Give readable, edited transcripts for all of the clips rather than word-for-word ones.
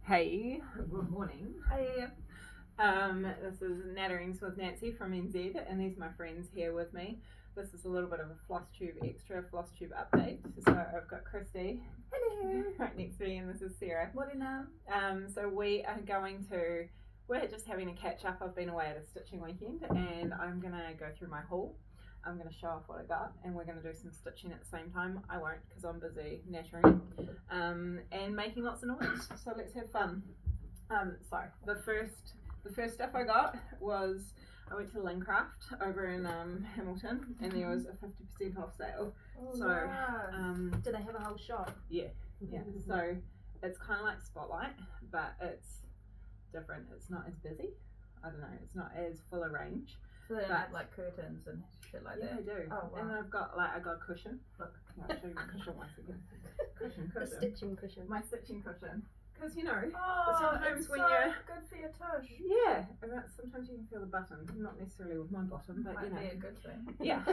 Hey, good morning. Hey. This is Natterings with Nancy from NZ, and these are my friends here with me. This is a little bit of a Flosstube extra Flosstube update. So I've got Christy. Hello. Right next to me, and this is Sarah. Morning. So we're just having a catch up. I've been away at a stitching weekend, and I'm gonna go through my haul. I'm going to show off what I got, and we're going to do some stitching at the same time. I won't, because I'm busy nattering and making lots of noise, so let's have fun. So the first stuff I got was, I went to Lincraft over in Hamilton, and there was a 50% off sale. Oh, so nice. Do they have a whole shop? Yeah, so it's kind of like Spotlight, but it's different. It's not as busy. I don't know, it's not as full of range. So they have like curtains and shit like that? Yeah, they do. Oh, wow. And I got a cushion. Look, I'll show you my cushion once again. Cushion. The stitching cushion. My stitching cushion. Because, sometimes it's when good for your tush. Yeah, sometimes you can feel the button. Not necessarily with my bottom, but Might be a good thing. Yeah.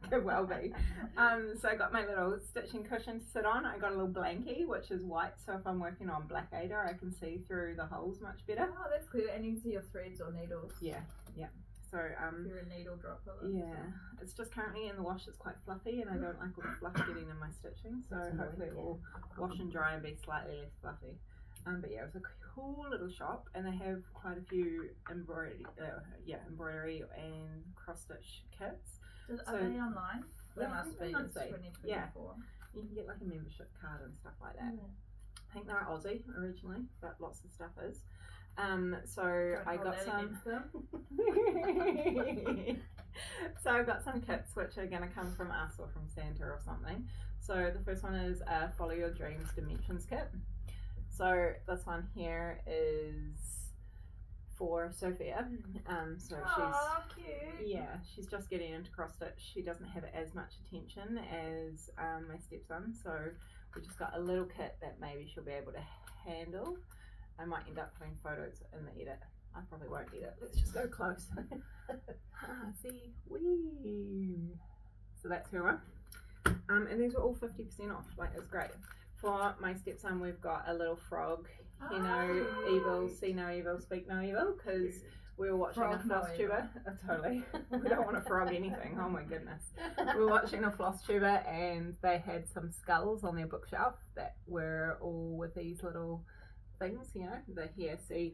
Could well be. So I got my little stitching cushion to sit on. I got a little blankie, which is white, so if I'm working on black Ada, I can see through the holes much better. Oh, that's good. And you can see your threads or needles. Yeah. So if you're a needle dropper. Yeah, it's just currently in the wash. It's quite fluffy, and I don't like all the fluff getting in my stitching. So hopefully it will wash and dry and be slightly less fluffy. But yeah, it was a cool little shop, and they have quite a few embroidery and cross stitch kits. Are they online? They must be. It's 2024. Yeah, you can get like a membership card and stuff like that. I think they're Aussie originally, but lots of stuff is. So I got some. So I got some kits which are going to come from us or from Santa or something. So the first one is a Follow Your Dreams Dimensions kit. So this one here is for Sophia. So she's just getting into cross stitch. She doesn't have as much attention as my stepson. So we just got a little kit that maybe she'll be able to handle. I might end up putting photos in the edit. I probably won't edit. Let's just go close. See, wee. So that's her one. And these were all 50% off. Like, it's great. For my stepson, we've got a little frog. Hear no evil, see no evil, speak no evil. Because we were watching a Flosstuber. Totally. We don't want to frog anything. Oh my goodness. We were watching a Flosstuber, and they had some skulls on their bookshelf that were all with these little things, the hear, see,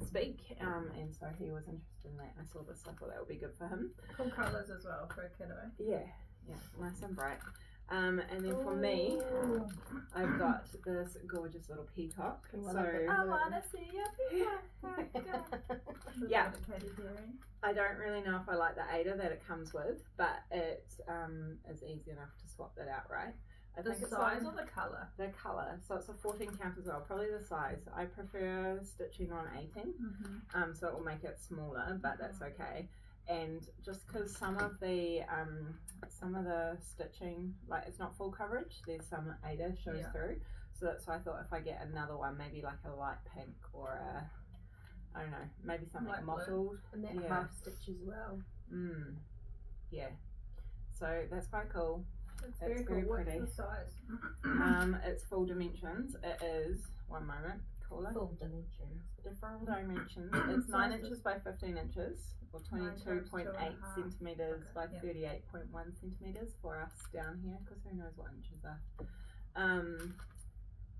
speak, and so he was interested in that. I saw this, I thought that would be good for him. Cool colours as well for a kiddo. Yeah, nice and bright. And then for me, I've got this gorgeous little peacock. I wanna see your peacock. Yeah. I don't really know if I like the Ada that it comes with, but it is easy enough to swap that out, right? I think the size or the colour? The colour. So it's a 14 count as well. Probably the size. I prefer stitching on 18. So it will make it smaller, but that's okay. And just because some of the stitching, like, it's not full coverage. There's some Ada shows through. So I thought if I get another one, maybe like a light pink or I don't know, maybe something like mottled. And that half stitch as well. Yeah. So that's quite cool. It's very cool. Pretty. What's the size? It's full dimensions. It is, one moment, cooler. Full dimensions. Different dimensions. It's 9 inches by 15 inches, or 22.8 centimetres by 38.1 centimetres for us down here, because who knows what inches are.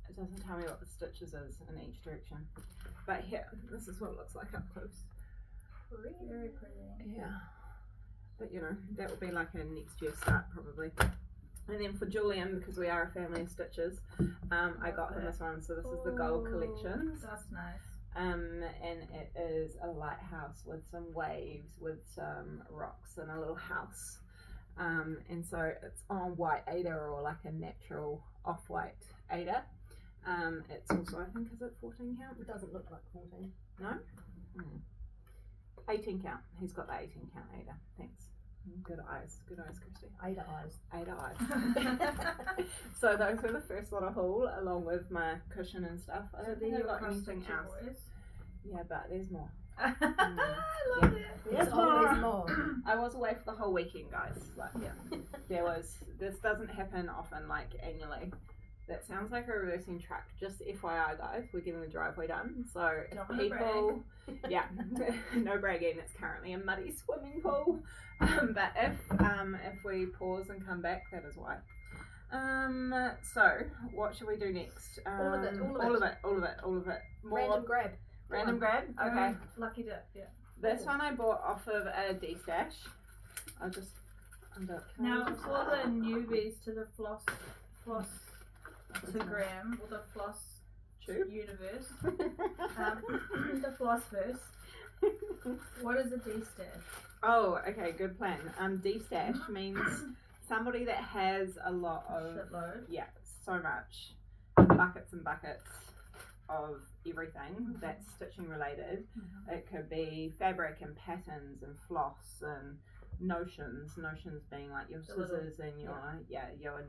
It doesn't tell me what the stitches is in each direction. But here, this is what it looks like up close. Very pretty. Yeah. But that will be like a next year start probably. And then for Julian, because we are a family of stitches, I got him this one. So this is the Gold Collections. That's nice. And it is a lighthouse with some waves, with some rocks and a little house. And so it's on white Ada, or like a natural off-white Ada. It's also, I think, is it 14 count? It doesn't look like 14. No? 18 count. He's got the 18 count Ada. Thanks. Good eyes, Christy. Ada eyes. So those were the first lot of haul, along with my cushion and stuff. I don't think I got anything else. Yeah, but there's more. I love it. There's always more. I was away for the whole weekend, guys. Like, this doesn't happen often, like annually. That sounds like a reversing truck. Just FYI, guys, we're getting the driveway done. So if Don't wanna people, yeah, no bragging. It's currently a muddy swimming pool. But if we pause and come back, that is why. So what should we do next? All of it, all of it. More Random grab. grab. Okay. Lucky dip, yeah. This one I bought off of a destash. I'll just Now, for the newbies to the Flosstagram or the Floss Tube. universe, the Flossverse, what is a destash? Oh, okay, good plan. Destash means somebody that has a lot of Shitload. so much buckets and buckets of everything that's stitching related. It could be fabric and patterns and floss and notions being like your scissors and your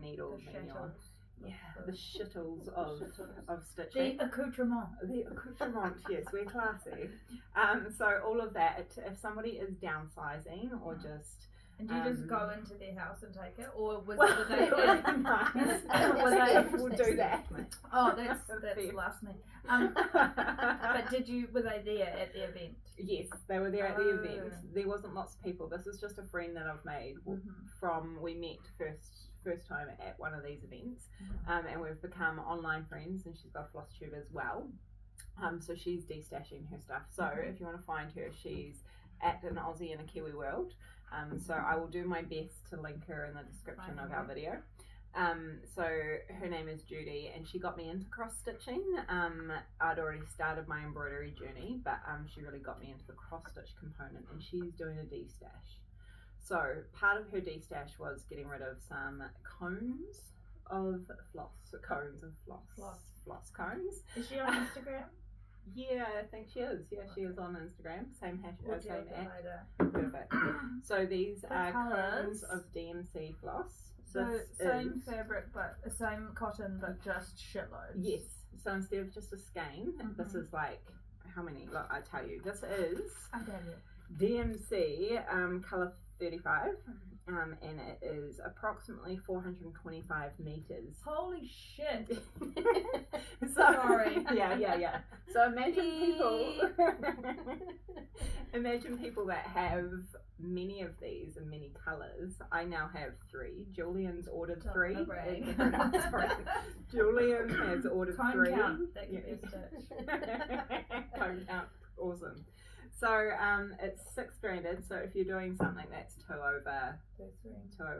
needles and your the shittles of stitching. The accoutrement. The accoutrement, yes, we're classy. So all of that, if somebody is downsizing or just And do you just go into their house and take it, or was well, it they? we'll do that. Oh, that's last me. But were they there at the event? Yes, they were there at the event. There wasn't lots of people. This is just a friend that I've made from we met first time at one of these events, and we've become online friends. And she's got Flosstube as well. So she's destashing her stuff. So if you want to find her, she's at an Aussie in a Kiwi world. So I will do my best to link her in the description of our video. So her name is Judy, and she got me into cross stitching. I'd already started my embroidery journey, but she really got me into the cross stitch component, and she's doing a destash. So part of her destash was getting rid of some cones of floss cones. Is she on Instagram? Yeah, I think she is. Yeah, she is on Instagram. Same hashtag, same app. Later. Perfect. So these are colours. cones of DMC floss. So This same is- fabric, but same cotton, but just shitloads. Yes. So instead of just a skein, this is like how many? Look, I tell you, this is I get it. DMC colour 35, and it is approximately 425 meters. Holy shit! So, Sorry. Yeah. So imagine people that have many of these and many colours. I now have 3. Julian's ordered 3. Don't brag. No, sorry. Julian has ordered Cone 3. count, that could be a stitch. Cone count, awesome. So it's 6 stranded. So if you're doing something that's 2 over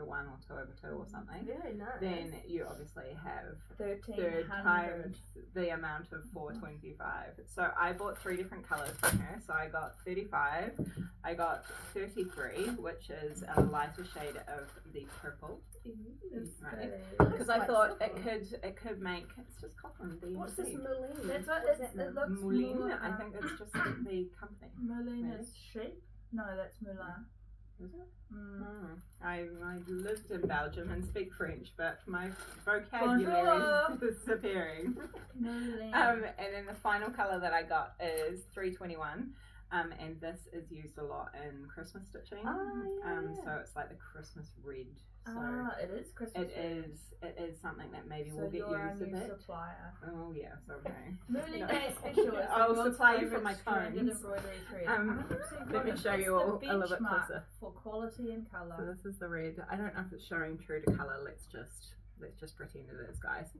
1 or 2 over 2 or something, Very nice. then you obviously have 1300. times the amount of 425. So I bought 3 different colours from her. So I got 35, I got 33, which is a lighter shade of the purple. Right. Because I thought it could make, it's just cotton. What's this DMC. Moline? That's what What's it that looks Moulin, more. I think it's just the company. Moulin Maybe. is sheep. No, that's Moulin. Is it? Mm. I lived in Belgium and speak French, but my vocabulary Bonjour. is disappearing. Moulin. And then the final colour that I got is 321, and this is used a lot in Christmas stitching. So it's like the Christmas red. So it is Christmas. it is something that maybe So will get you're our used a new bit. supplier. Oh yeah, so okay. Moulin No. Day special. is I'll the world's supply you for favourite my stranded cones. embroidery thread. 100% Let me cotton. show It's you all the a little bit benchmark closer. for quality and So colour. this is the red. I don't know if it's showing true to colour. Let's just pretend it is, guys.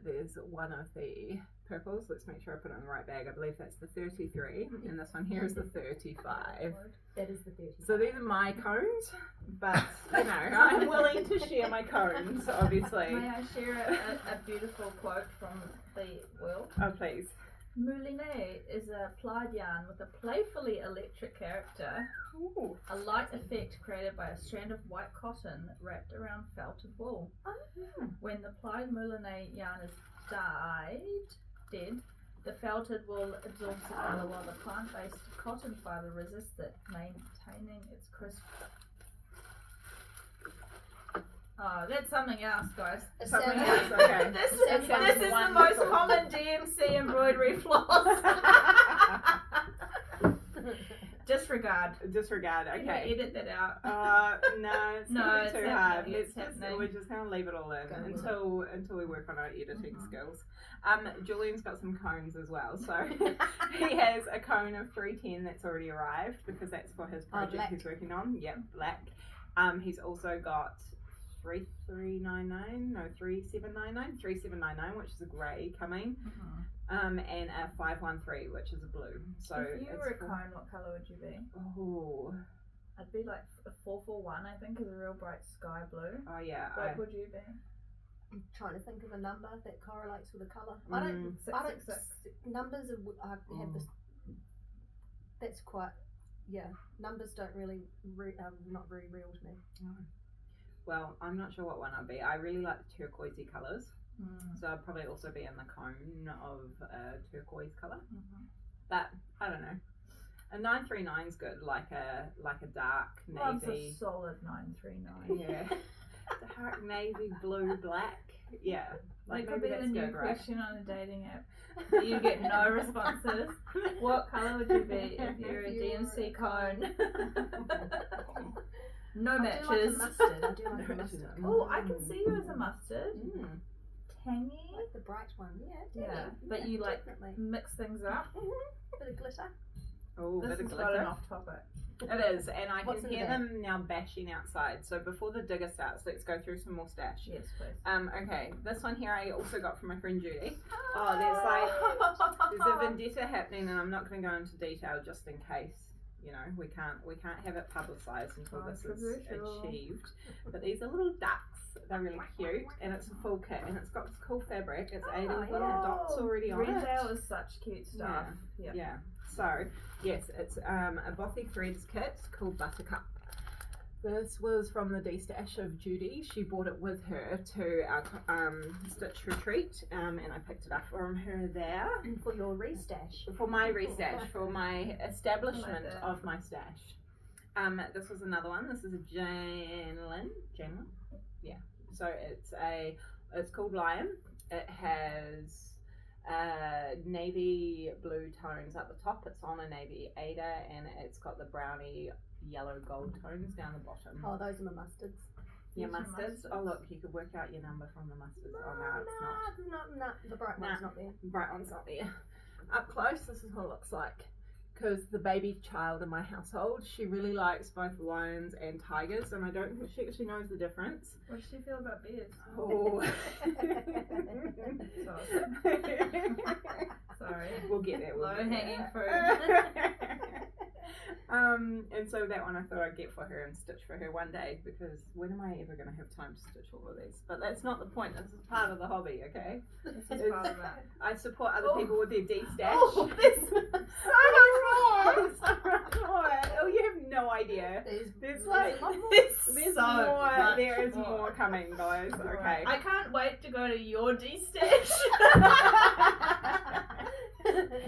There's one of the purples. Let's make sure I put it in the right bag. I believe that's the 33, and this one here is the 35. That is the 30. So these are my cones, but you know, I'm willing to share my cones, obviously. May I share a beautiful quote from the world? Oh please. Moulinet is a plied yarn with a playfully electric character, Ooh. a light effect created by a strand of white cotton wrapped around felted wool. When the plied moulinet yarn is dead, the felted wool absorbs the colour while the plant-based cotton fibre resists it, maintaining its crisp. Oh, that's something else, guys. Something else, okay. This That is sounds the most wonderful. common DMC embroidery floss. Disregard. Disregard. Okay. Can you edit that out? No, it's No, gonna it's be too happening, hard. it's Let's just, happening. we're just gonna leave it all in Go with until we work on our editing Mhm. skills. Julian's got some cones as well, so he has a cone of 310 that's already arrived because that's for his project black. he's working on. Yep, black. He's also got 3799, which is a grey coming. Mhm. And a 513, which is a blue. So If you were a it's cone, what colour would you be? oh I'd be like a 441, I think, is a real bright sky blue. yeah. What would you be? I'm trying to think of a number that correlates with a colour. Mm. I don't 666. numbers I have this. That's quite. Yeah, numbers don't really not very real to me. Well, I'm not sure what one I'd be. I really like the turquoisey colours, Mm. so I'd probably also be in the cone of turquoise colour. Mhm. But I don't know. A 939 is good, like a dark Loves a navy. solid 939. Yeah, dark navy blue black. Yeah, like That could maybe be the that's new good, right? question on a dating app. You get no responses. What colour would you be if you're a If you were DMC a cone? No I do matches. like a mustard. I do like a No mustard. matches. Oh, I can see you as a mustard. Mm. Tangy. Like the bright one. Yeah. Yeah, but you like definitely. mix things up. Bit of glitter. Oh, This bit of is got an glitter. off topic. It is, and I What's can in hear the bag? them now bashing outside. So before the digger starts, let's go through some more stash. Yes, please. Okay, this one here I also got from my friend Judy. Oh, there's a vendetta happening, and I'm not going to go into detail just in case. You know, we can't have it publicised until this is Controversial. achieved. But these are little ducks. They're really cute, and it's a full kit, and it's got this cool fabric. It's 8 little yeah. dots already on Retail it. is such cute stuff. Yeah. Yeah. So yes, it's a Bothy Threads kit called Buttercup. This was from the destash of Judy. She brought it with her to our stitch retreat, and I picked it up from her there For your restash. for my restash, for my establishment that. of my stash. This was another one. This is a Janelin. Yeah. So it's called Lion. It has navy blue tones at the top. It's on a navy Ada, and it's got the browny yellow gold tones down the bottom. Oh, those are my mustards. Your These are mustards. mustards. Oh look, you could work out your number from the mustards. Oh no, it's not. No, the bright one's not there. Bright one's not there. Up close, this is what it looks like. Because the baby child in my household, she really likes both lions and tigers, and I don't think she actually knows the difference. What does she feel about bears? Oh. Sorry. We'll get there. We'll Low get there. hanging fruit. And so that one I thought I'd get for her and stitch for her one day, because when am I ever going to have time to stitch all of these? But that's not the point. This is part of the hobby, okay? This is part of that. I support other Oh. people with their D-stash. Oh, there's so much more. Oh, you have no idea. There's like a lot more. there's so more. much There is more. more coming, guys. Okay. I can't wait to go to your D-stash.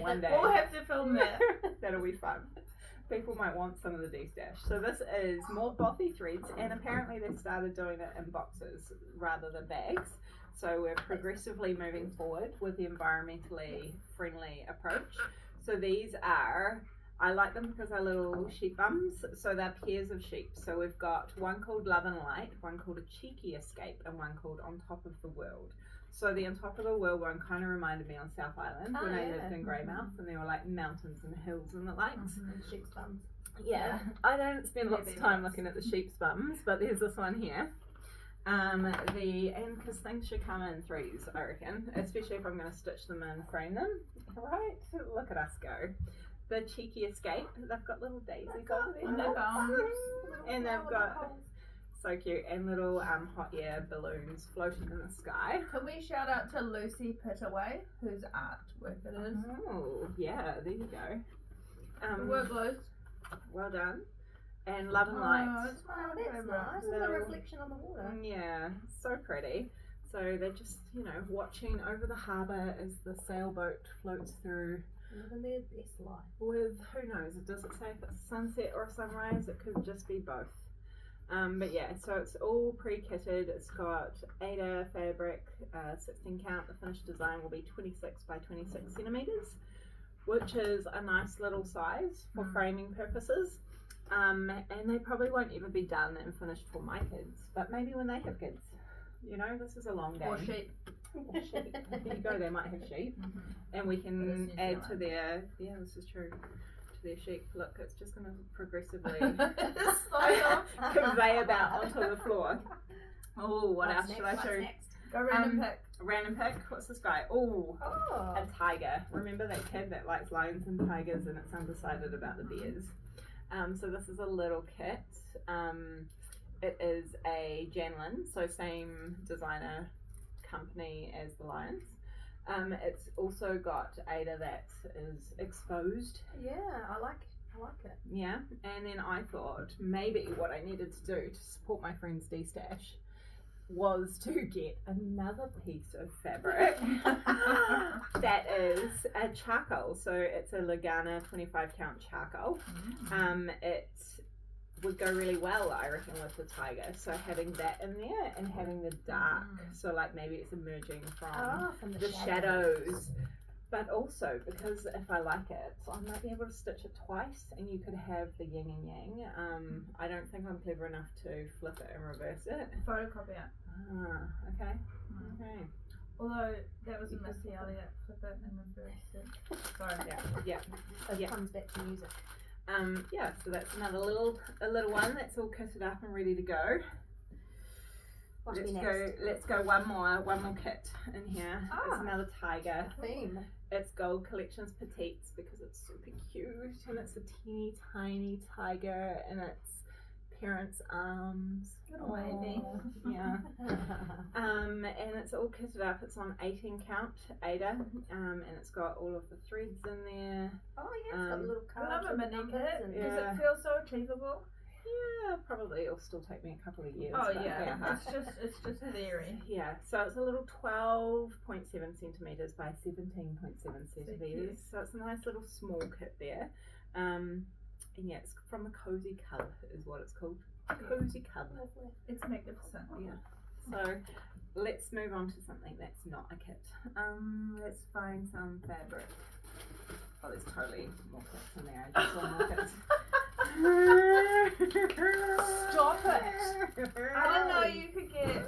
One day. We'll have to film that. That'll be fun. People might want some of the D-stash. So this is more Bothy threads, and apparently they've started doing it in boxes rather than bags. So we're progressively moving forward with the environmentally friendly approach. So these are, I like them because they're little sheep bums. So they're pairs of sheep. So we've got one called Love and Light, one called A Cheeky Escape, and one called On Top of the World. So the On Top of the World one kind of reminded me on South Island when I lived in Greymouth, and there were like mountains and hills and the likes. Sheep's bums. Yeah, I don't spend lots of Maybe time not. looking at the sheep's bums, but there's this one here. And because things should come in threes, I reckon, especially if I'm going to stitch them and frame them. Right, look at us go. The Cheeky Escape, they've got little daisies over there. And their bums. And they've got so cute, and little hot air balloons floating in the sky. Can we shout out to Lucy Pittaway, whose artwork it is? Oh, yeah, there you go. The work loads. Well done. And Love and Light. Oh, it's my Oh, that's favourite. nice. It's a Little- reflection on the water. Yeah, so pretty. So they're just, watching over the harbour as the sailboat floats through Living their best life. with, who knows, does it say if it's a sunset or a sunrise? It could just be both. But yeah, so it's all pre-kitted. It's got Ada fabric, 16 count. The finished design will be 26 by 26 centimetres, which is a nice little size for framing purposes. And they probably won't ever be done and finished for my kids, but maybe when they have kids. You know, this is a long game. Or sheep. Sheep. There you go, they might have sheep. And we can add to their, yeah, this is true, to their sheep. Look, it's just going to progressively convey about onto the floor. Oh, what else should I show? Go random pick. Random pick. What's this guy? Ooh, Oh. a tiger. Remember that kid that likes lions and tigers and it's undecided about the bears? So this is a little kit. It is a Janlin, so same designer company as the lions. It's also got Ada that is exposed. Yeah, I like it. Yeah, and then I thought maybe what I needed to do to support my friend's destash was to get another piece of fabric that is a charcoal. So it's a Lagana 25 count charcoal. It would go really well, I reckon, with the tiger. So having that in there and having the dark, so like maybe it's emerging from the the shadows. But also because if I like it, I might be able to stitch it twice and you could have the yin and yang. I don't think I'm clever enough to flip it and reverse it. Photocopy it. Okay. Okay. Although that was a Missy Elliott, flip it and reverse it. Sorry. Yeah. So Yeah. it comes back to music. Yeah, so that's another little one that's all kitted up and ready to go. What's next? Let's go one more kit in here. It's another tiger. Theme. It's Gold Collections Petites because it's super cute and it's a teeny tiny tiger in its parents' arms. Little baby. Yeah. And it's all kitted up. It's on 18 count Ada, and it's got all of the threads in there. Oh yeah, it's got little I cards love a with mini numbers kit. and Does Yeah. it feel so achievable? Yeah, probably it'll still take me a couple of years. Oh but yeah, hey-ho. it's just theory. Yeah, so it's a little 12.7 centimetres by 17.7 centimetres. So it's a nice little small kit there. And yeah, it's from the Cozy Cub is what it's called. Cozy Cub. It's magnificent. Yeah. So let's move on to something that's not a kit. Let's find some fabric. Oh, there's totally more kits in there. I just want more kits. Stop it! I didn't know you could get.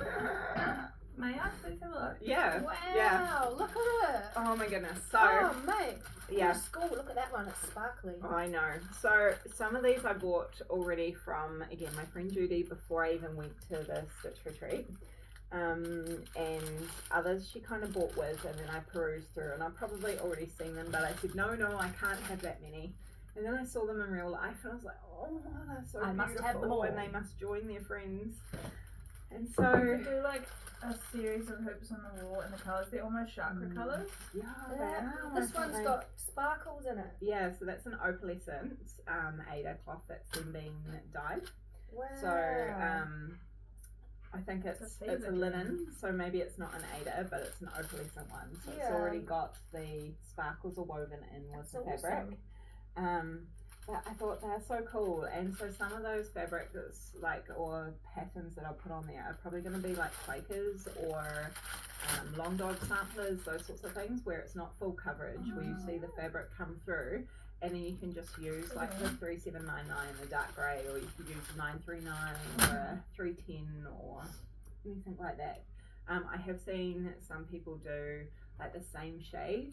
May I please have a look? Yeah. Wow, Yeah. look at it. Oh my goodness. So Oh mate. yeah. School, look at that one, it's sparkly. I know. So some of these I bought already from, again, my friend Judy before I even went to the Stitch Retreat. And others she kind of bought with, and then I perused through and I've probably already seen them, but I said, no, I can't have that many. And then I saw them in real life and I was like, oh, they're so I beautiful must have them all. and they must join their friends. And You so, could do like a series of hoops on the wall and the colours, they're almost chakra colours. yeah, they Yeah, are this almost one's like- got sparkles in it. Yeah, so that's an opalescent Ada cloth that's been being dyed. Wow. So I think it's It's a a fabric, linen, so maybe it's not an Ada, but it's an opalescent one. So it's Yeah. already got the sparkles are woven in with That's the fabric. But I thought they're so cool, and so some of those fabrics or patterns that I'll put on there are probably going to be like Quakers or long dog samplers, those sorts of things where it's not full coverage, where you see the fabric come through. And then you can just use like the 3799 in the dark grey, or you could use 939 or 310 or anything like that. I have seen some people do like the same shade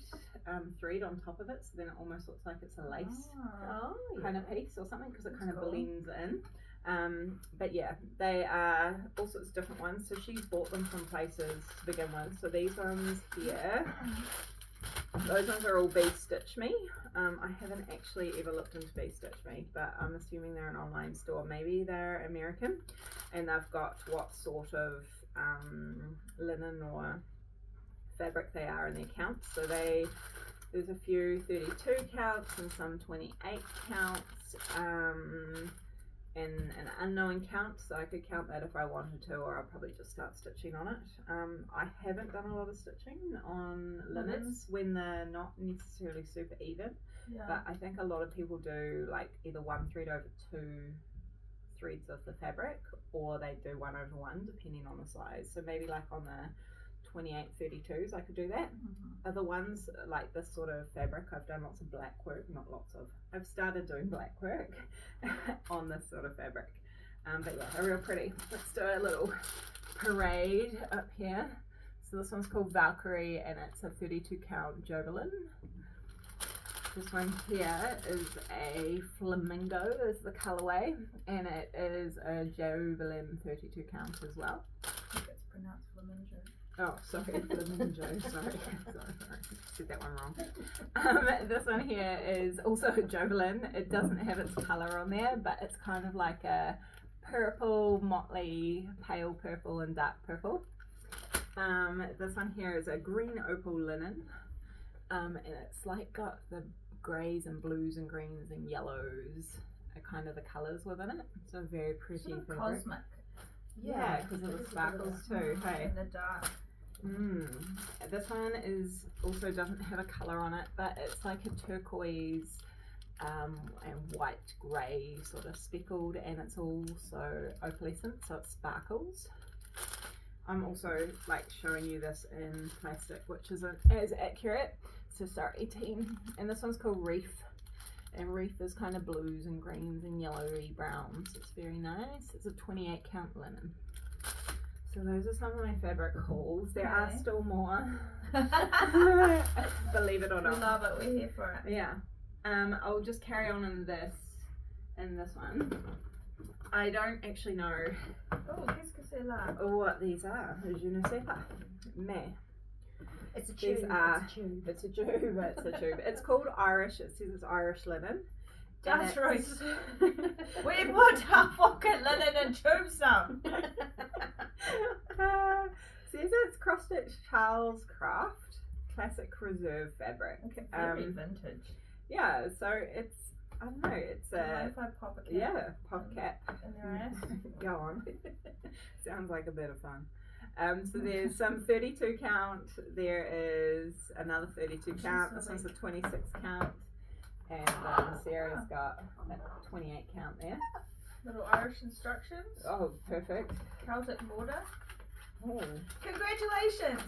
thread on top of it, so then it almost looks like it's a lace Oh, kind of piece or something, because it kind of Cool. blends in. But yeah, they are all sorts of different ones. So she's bought them from places to begin with. So these ones here, those ones are all Bee Stitch Me. I haven't actually ever looked into Bee Stitch Me, but I'm assuming they're an online store. Maybe they're American, and they've got what sort of linen or fabric they are in their counts. So there's a few 32 counts and some 28 counts, and an unknown count, so I could count that if I wanted to, or I'll probably just start stitching on it. I haven't done a lot of stitching on linens when they're not necessarily super even, Yeah. but I think a lot of people do like either one thread over two threads of the fabric, or they do 1 over 1 depending on the size. So maybe like on the 28 32s I could do that. are the ones like this sort of fabric. I've done lots of black work, not lots of. I've started doing black work on this sort of fabric. But yeah, they're real pretty. Let's do a little parade up here. So this one's called Valkyrie, and it's a 32 count Jovelin. This one here is a Flamingo, is the colorway, and it is a Jovelin 32 count as well. I think it's pronounced flamingo. Oh, sorry, Flamingo, sorry, said that one wrong. This one here is also a Jovelin. It doesn't have its color on there, but it's kind of like a purple, motley, pale purple and dark purple. This one here is a green opal linen, and it's like got the greys and blues and greens and yellows are kind of the colours within it. So very pretty Sort of fabric. cosmic. Yeah, because of the sparkles too. Hey. In the dark. This one is also doesn't have a colour on it, but it's like a turquoise and white grey sort of speckled, and it's also opalescent, so it sparkles. I'm also like showing you this in plastic, which isn't as accurate. So sorry team. And this one's called Reef, and Reef is kind of blues and greens and yellowy browns. It's very nice. It's a 28 count linen. So those are some of my fabric hauls. There are still more. Believe it or not. We love it. We're here for it. Yeah. I'll just carry on in this one. I don't actually know Oh, qu'est-ce que c'est là? what these are. Je ne sais pas. Mais. It's a tube. These are, it's a tube. it's a tube. It's a tube. It's called Irish. It says it's Irish linen. That's right. We put our fucking linen in tube some. Says it's cross-stitch Charles Craft Classic Reserve fabric. Okay, very vintage. Yeah, so it's, I don't know, it's Do you mind if I pop a cap? yeah, pop cap. In your ass? Go on. Sounds like a bit of fun. So there's some 32 count, there is another 32 count, this one's a 26 count, and Sarah's got a 28 count there. Little Irish instructions. Oh, perfect. Celtic border. Oh. Congratulations!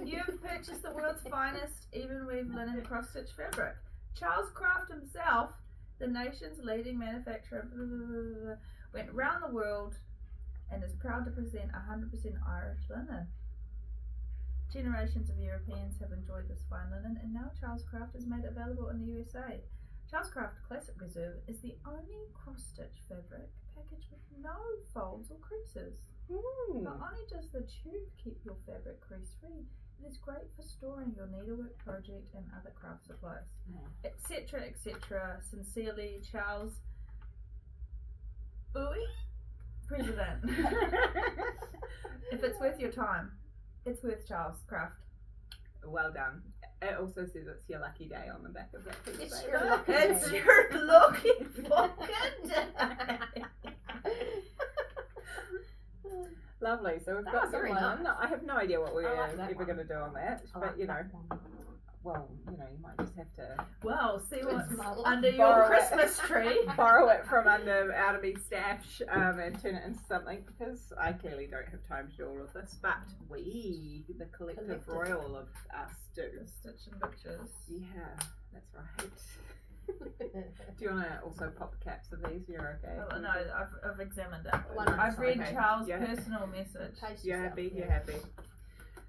You've purchased the world's finest even weave linen cross stitch fabric. Charles Craft himself, the nation's leading manufacturer, went round the world and is proud to present 100% Irish linen. Generations of Europeans have enjoyed this fine linen, and now Charles Craft is made available in the USA. Charles Craft Classic Reserve is the only cross-stitch fabric packaged with no folds or creases. Not only does the tube keep your fabric crease-free, it is great for storing your needlework project and other craft supplies, etc., etc. Sincerely, Charles Bowie, President. If it's worth your time, it's worth Charles Craft. Well done. It also says it's your lucky day on the back of that piece. It's of your paper. lucky It's day. your lucky fucking day. Lovely. So we've That got was some very linen. nice. I have no idea what we're I like that ever one. going to do on that, I but like you know, that one. well, you know, you might just have to Well, see what's Smell. under your Borrow it. Christmas tree. borrow it from under out of me stash and turn it into something, because I clearly don't have time to do all of this. But we, the collective royal of us, do. Stitching bitches. Yeah, that's right. Do you want to also pop caps of these? You're okay. Oh, no, I've examined it. Wonderful. I've read Okay. Charles' Yeah. personal message. Taste You're yourself, happy? yeah. You're happy.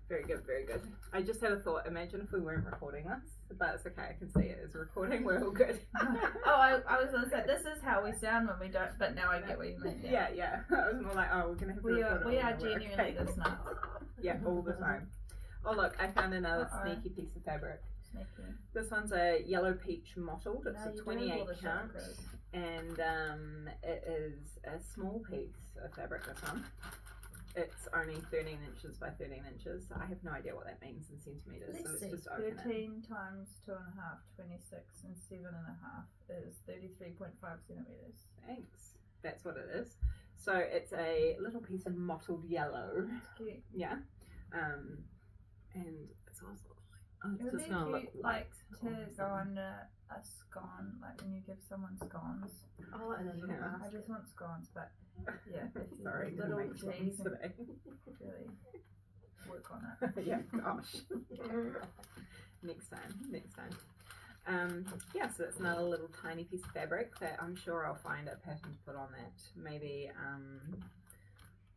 Very good, very good. I just had a thought. Imagine if we weren't recording this, but it's okay. I can see it as recording. We're all good. I was going to say, this is how we sound when we don't, but now I get what you mean. Yeah, yeah. I was more like, oh, we're gonna have to We record are, it we all are the way. genuinely Okay. this nuts. Yeah, all the time. Oh look, I found another Uh-oh. sneaky piece of fabric. Sneaky. This one's a yellow peach mottled. It's Now a you do 28 all the count, chakras. and it is a small piece of fabric. This one. It's only 13 inches by 13 inches. I have no idea what that means in centimeters. Let's so see. let's just open it. 13 times 2.5, 26, and 7.5 is 33.5 centimeters. Thanks. That's what it is. So it's a little piece of mottled yellow. It's cute. Yeah. And it's also It it's would just be gonna cute, look like, white to or go something. on a scone, like when you give someone scones. Oh, and a little Yeah. I basket. just want scones, but yeah, if you Sorry, little make G's and today. really. work on it. Yeah, gosh. Next time. Yeah, so it's another little tiny piece of fabric that I'm sure I'll find a pattern to put on that. Maybe, I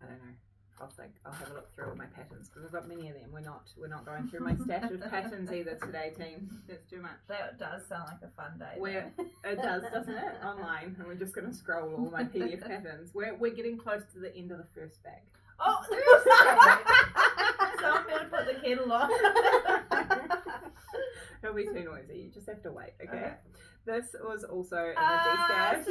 don't know. I'll have a look through all my patterns because I've got many of them. We're not going through my stash of patterns either today, team. That's too much. That does sound like a fun day. It does, doesn't it? Online, and we're just going to scroll all my PDF patterns. We're getting close to the end of the first bag. Oh, so I'm going to put the kettle on. It'll be too noisy. You just have to wait, okay? This was also in the destash.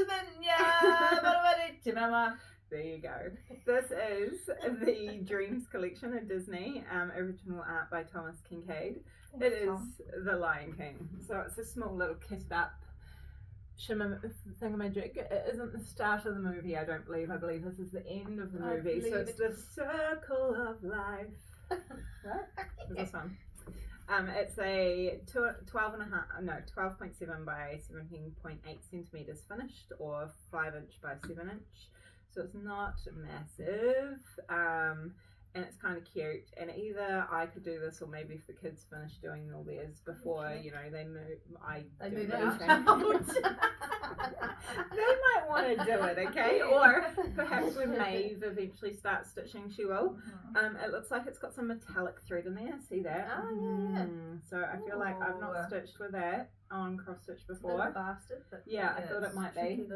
There you go. This is the Dreams collection of Disney, original art by Thomas Kincaid. It is The Lion King. So it's a small little kitted up shimmer thingamajig. It isn't the start of the movie, I don't believe. I believe this is the end of the movie. So it's the circle of life. What? Is this one? It's a 12.7 by 17.8 centimeters finished, or 5" by 7". So it's not massive, and it's kind of cute. And either I could do this, or maybe if the kids finish doing all theirs before, you know, they move. They move out. They might want to do it, okay? Or perhaps when Maeve eventually starts stitching, she will. It looks like it's got some metallic thread in there. See that? Oh yeah. So I feel like I've not stitched with that on cross stitch before. Bastard, but yeah, I thought it might be.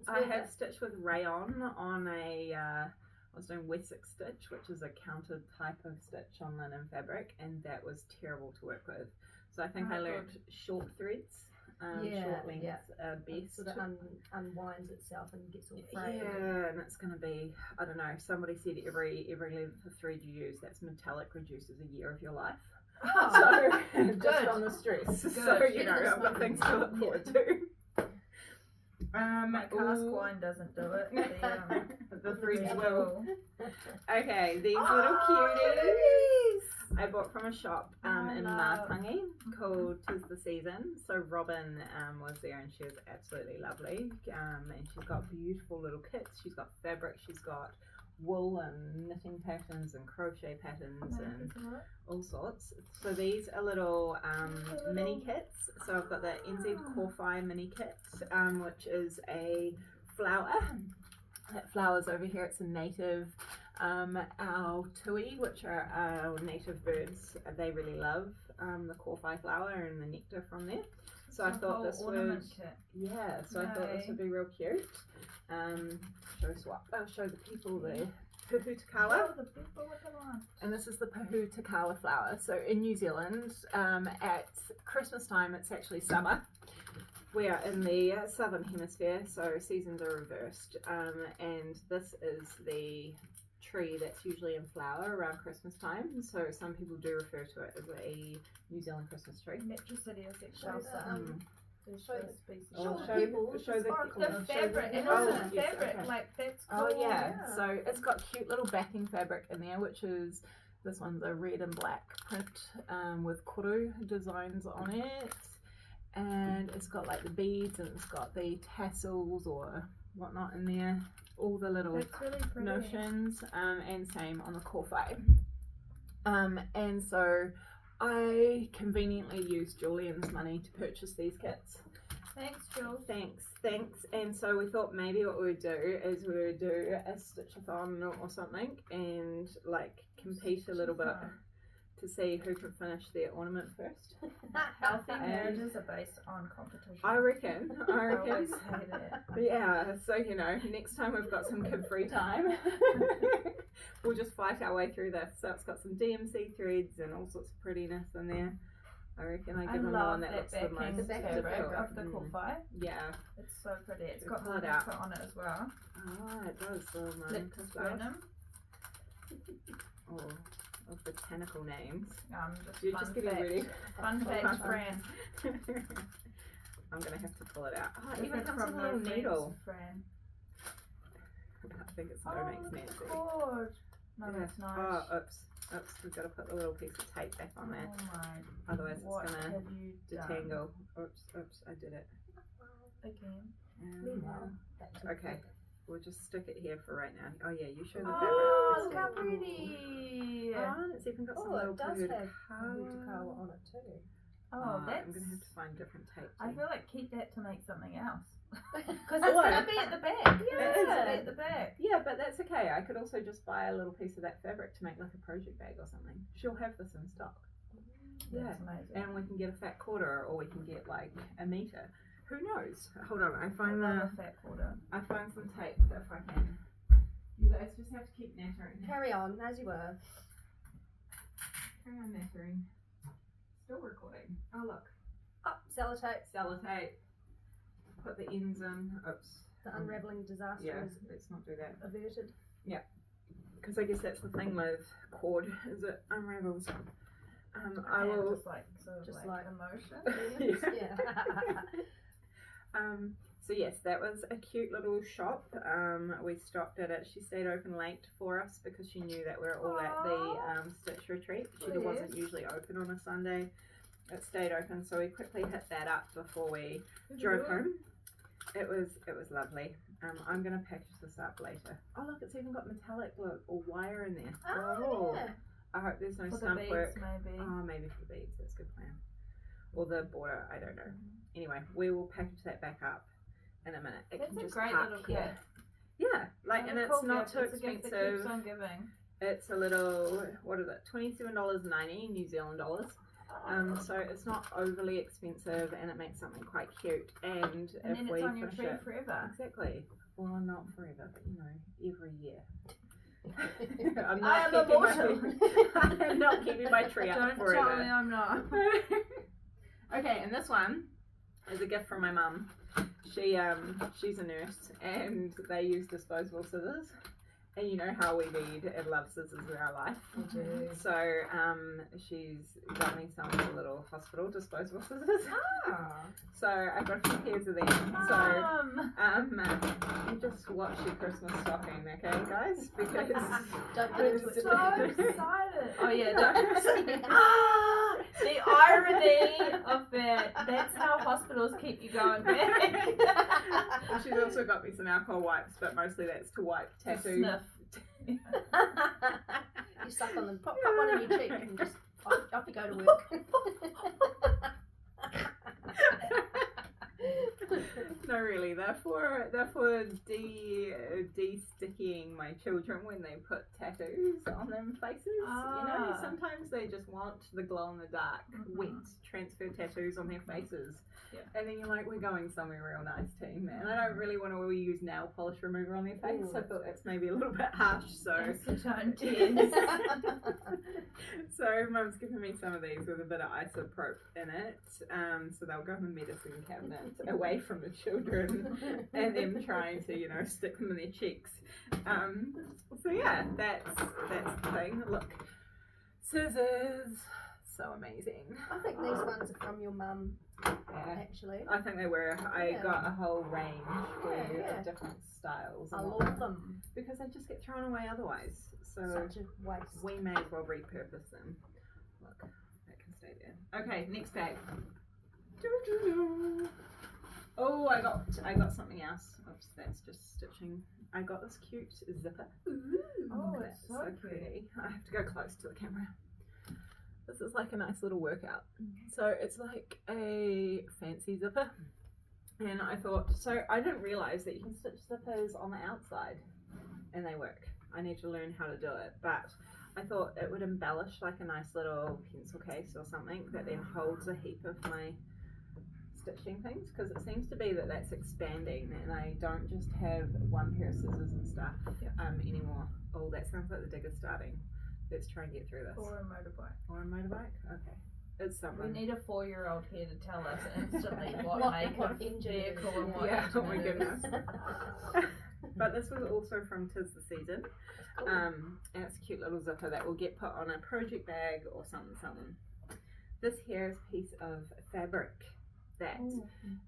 I have stitched with rayon on a. I was doing Wessex stitch, which is a counted type of stitch on linen fabric, and that was terrible to work with. So I think I learnt short threads, short lengths best. So that unwinds itself and gets all frayed. Yeah, and it's going to be, I don't know, somebody said every length of thread you use, that's metallic, reduces a year of your life. Oh, so just on the stress. So, you know, I've got things to look forward to. My cast wine doesn't do it. The threads will. Okay, these little cuties I bought from a shop in Matangi called 'Tis the Season. So Robin was there, and she was absolutely lovely. And she's got beautiful little kits. She's got fabric. She's got wool and knitting patterns and crochet patterns and all sorts. So these are little mini kits. So I've got the NZ Corfi mini kit, which is a flower. That flower's over here. It's a native our tui, which are our native birds. They really love the Corfi flower and the nectar from there. So I thought this would, so I thought this would be real cute. I'll show the people the Pahutakawa. And this is the Pahutakawa flower. So in New Zealand, at Christmas time, it's actually summer. We are in the southern hemisphere, so seasons are reversed. And this is the tree that's usually in flower around Christmas time. So some people do refer to it as a New Zealand Christmas tree. Metro City is show the fabric, and also the fabric, like that's cool. Oh yeah, so it's got cute little backing fabric in there, which is, this one's a red and black print with koru designs on it, and it's got like the beads, and it's got the tassels or whatnot in there, all the little notions, and same on the Corfi. And so I conveniently used Julian's money to purchase these kits. Thanks, Jules. Thanks. And so we thought maybe what we would do is we would do a stitch-a-thon or something, and like compete a little bit to see who can finish their ornament first. Healthy marriages are based on competition. I reckon. I always say that. Yeah, so you know, next time we've got some kid-free time, we'll just fight our way through this. So it's got some DMC threads and all sorts of prettiness in there. I reckon I give them the one that looks the most fabric of the Corfi. Yeah. It's so pretty. It's got pull it out out on it as well. Oh, it does. Let's learn them. Oh, of botanical names. You're just getting ready. Fun fact, Fran. I'm going to have to pull it out. Oh, Even even comes with a little needle. Fran. I think it's no makes Nancy. God. No, that's nice. Oh, oops, we've got to put the little piece of tape back on there. Oh my. Otherwise it's going to detangle. Done? Oops, I did it. Again. Okay. we'll just stick it here for right now. Oh yeah, you show the Oh, fabric. look how pretty. Oh, and it's even got some Oh, little it does have kahu kawa on it too. Oh, I'm that's. gonna have to find different tape. I too. feel like keep that to make something else. Because it's going to be at the back. Yeah, it's going to be at the back. Yeah, but that's okay. I could also just buy a little piece of that fabric to make like a project bag or something. She'll have this in stock. Yeah, That's amazing. and we can get a fat quarter, or we can get like a meter. Who knows? Hold on, I find Another fat quarter. I find some tape if I can. You guys just have to keep nattering. Carry on as you were. Carry on nattering. Still recording. Oh look, Oh, sellotape. sellotape. Put the ends in. Oops. The unravelling disaster Yeah, is let's not do that. averted. Because I guess that's the thing with cord, is it unravels. I And will. just like sort of just like like- emotion. Yeah. So yes, that was a cute little shop. We stopped at it. She stayed open late for us because she knew that we were all at the Stitch retreat. She wasn't usually open on a Sunday. It stayed open, so we quickly hit that up before we drove home. It was lovely. I'm gonna package this up later. Oh look, it's even got metallic or wire in there. Oh, yeah. I hope there's no For the stump beads, work. maybe. Oh, maybe for the beads. That's a good plan. Or the border. I don't know. Anyway, we will package that back up in a minute. It That's can a just great park little here. gift. Yeah, like, and Another it's cool not gift. too It's a gift that expensive. keeps on giving. It's a little, what is it, $27.90 New Zealand dollars. So it's not overly expensive, and it makes something quite cute. And And if then we it's on your finish tree it, forever. exactly. Well, not forever, but you know, every year. I'm I not am keeping immortal. I'm not keeping my tree up Don't forever. tell me I'm not. Okay, and this one is a gift from my mum. She's a nurse, and they use disposable scissors. And you know how we need and love scissors in our life. So she's got me some of the little hospital disposable scissors. Ah. So I got a few pairs of them. You just watch your Christmas stocking, okay, guys? Because Don't put it to it. So excited. Oh yeah. The irony of that. That's how hospitals keep you going back. She's also got me some alcohol wipes, but mostly that's to wipe tattoos. Sniff. You suck on them. Pop one in your cheek and just off you go to work. No, really, they're for de-sticking my children when they put tattoos on them faces. You know, Ah. sometimes they just want the glow in the dark, wet transfer tattoos on their faces. Yeah. And then you're like, we're going somewhere real nice, team. And I don't really want to use nail polish remover on their face. Ooh. I thought that's maybe a little bit harsh. So, Acetone tears. so Mum's given me some of these with a bit of isopropyl in it. So they'll go in the medicine cabinet away from the children and them trying to, you know, stick them in their cheeks. So yeah, that's the thing. Look, scissors, so amazing. I think these ones are from your mum, Yeah. actually. I think they were. I Yeah. got a whole range Yeah. of different styles. I and love whatnot, them. because they just get thrown away otherwise. So Such a waste. we may as well repurpose them. Look, that can stay there. Okay, next bag. Doo-doo-doo. Oh, I got something else. Oops, that's just stitching. I got this cute zipper. Oh, That's it's so pretty. I have to go close to the camera. This is like a nice little workout. So it's like a fancy zipper. And I thought, so I didn't realize that you can stitch zippers on the outside and they work. I need to learn how to do it. But I thought it would embellish like a nice little pencil case or something that then holds a heap of my stitching things, because it seems to be that that's expanding and I don't just have one pair of scissors and stuff anymore. Oh, that sounds like the digger's starting. Let's try and get through this. Or a motorbike. Or a motorbike? Okay. It's We someone. need a 4-year-old here to tell us instantly What what make what of engine it is, vehicle and what yeah. engine Oh my it is. goodness. But this was also from 'Tis the Season. And it's a cute little zipper that will get put on a project bag or something. This here is a piece of fabric that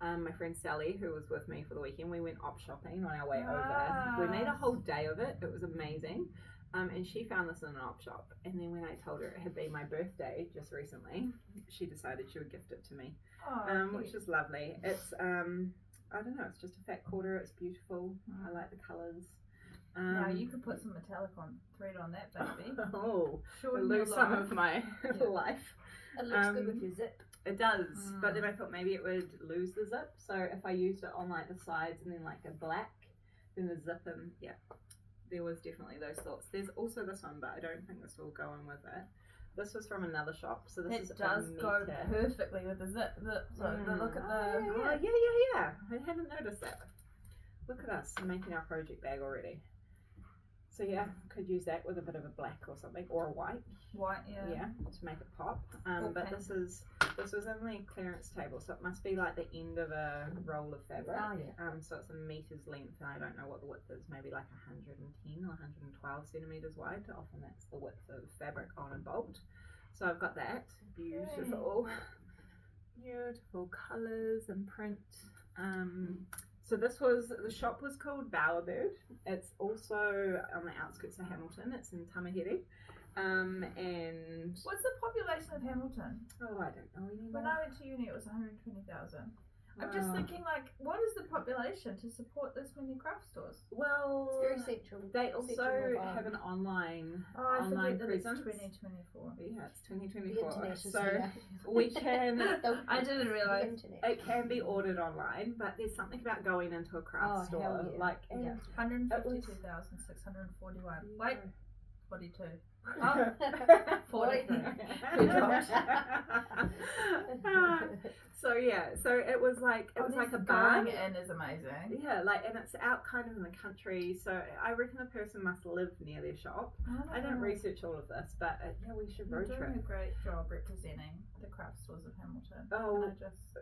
my friend Sally, who was with me for the weekend, we went op shopping on our way over. We made a whole day of it. It was amazing. And she found this in an op shop. And then when I told her it had been my birthday just recently, she decided she would gift it to me, Oh, which is lovely. It's I don't know, it's just a fat quarter, it's beautiful, I like the colours. Now you could put some metallic thread on that baby. Oh, Shorten lose your some life. of my Yeah. life. It looks good with your zip. It does, but then I thought maybe it would lose the zip. So if I used it on like the sides and then like a black, then the zip and yeah, there was definitely those thoughts. There's also this one, but I don't think this will go in with it. This was from another shop, so this is It does a go meter. perfectly with the zip. So look at the. Oh, yeah. I hadn't noticed that. Look at us making our project bag already. So yeah, could use that with a bit of a black or something, or a white. White, yeah. Yeah, to make it pop. But this was only a clearance table, so it must be like the end of a roll of fabric. Oh yeah. So it's a meter's length, and I don't know what the width is. Maybe like 110 or 112 centimeters wide. Often that's the width of fabric on a bolt. So I've got that. Beautiful, beautiful colours and print. So the shop was called Bowerbird. It's also on the outskirts of Hamilton. It's in Tamahere. And What's the population of Hamilton? oh, I don't know anymore. When I went to uni, it was 120,000. I'm just thinking, like, what is the population to support this many craft stores? Well, It's very central. they also Central of, have an online I online forget that it's presence. 2024. Yeah, it's The 2024. internet is So here. we can. I didn't realise. The internet. It can be ordered online, but there's something about going into a craft Oh, store, hell yeah. like Yeah. 152,641. Wait, 42. Oh. 43. So yeah, so it was like a barn. Going in is amazing. Yeah, like, and it's out kind of in the country, so I reckon the person must live near their shop. I didn't research all of this, but yeah, we should You're road doing trip. a great job representing the craft stores of Hamilton. Oh, And I just